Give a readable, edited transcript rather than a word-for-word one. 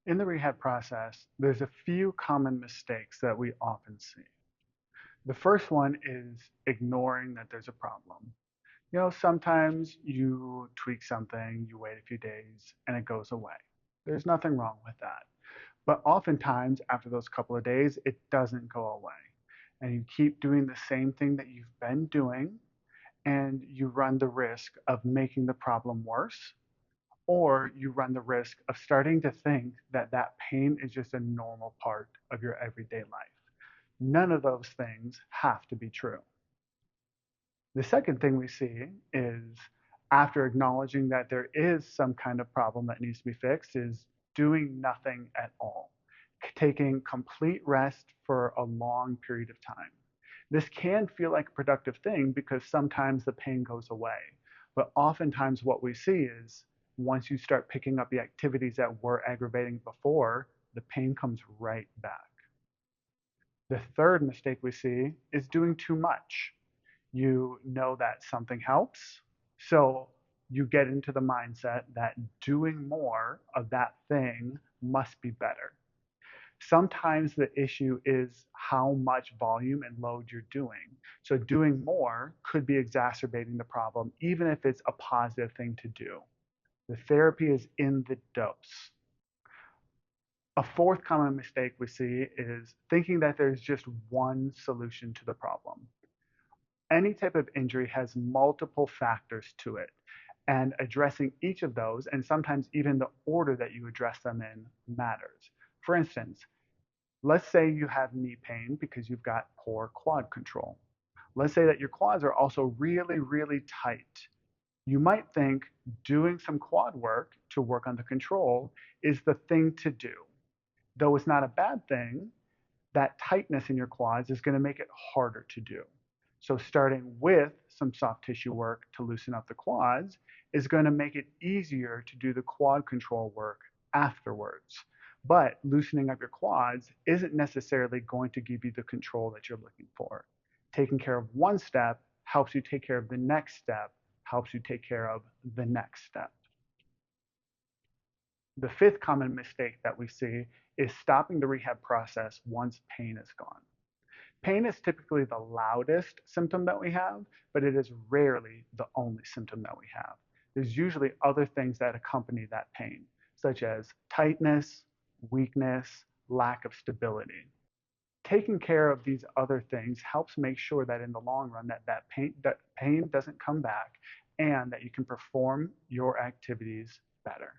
In the rehab process, there's a few common mistakes that we often see. The first one is ignoring that there's a problem. Sometimes you tweak something, you wait a few days, and it goes away. There's nothing wrong with that. But oftentimes, after those couple of days, it doesn't go away. And you keep doing the same thing that you've been doing, and you run the risk of making the problem worse, or you run the risk of starting to think that that pain is just a normal part of your everyday life. None of those things have to be true. The second thing we see is after acknowledging that there is some kind of problem that needs to be fixed is doing nothing at all, taking complete rest for a long period of time. This can feel like a productive thing because sometimes the pain goes away. But oftentimes what we see is once you start picking up the activities that were aggravating before, the pain comes right back. The third mistake we see is doing too much. You know that something helps, so you get into the mindset that doing more of that thing must be better. Sometimes the issue is how much volume and load you're doing. So doing more could be exacerbating the problem, even if it's a positive thing to do. The therapy is in the dose. A fourth common mistake we see is thinking that there's just one solution to the problem. Any type of injury has multiple factors to it, and addressing each of those, and sometimes even the order that you address them in, matters. For instance, let's say you have knee pain because you've got poor quad control. Let's say that your quads are also really, really tight. You might think doing some quad work to work on the control is the thing to do. Though it's not a bad thing, that tightness in your quads is going to make it harder to do. So starting with some soft tissue work to loosen up the quads is going to make it easier to do the quad control work afterwards. But loosening up your quads isn't necessarily going to give you the control that you're looking for. Taking care of one step helps you take care of the next step, helps you take care of the next step. The fifth common mistake that we see is stopping the rehab process once pain is gone. Pain is typically the loudest symptom that we have, but it is rarely the only symptom that we have. There's usually other things that accompany that pain, such as tightness, weakness, lack of stability. Taking care of these other things helps make sure that in the long run that pain doesn't come back and that you can perform your activities better.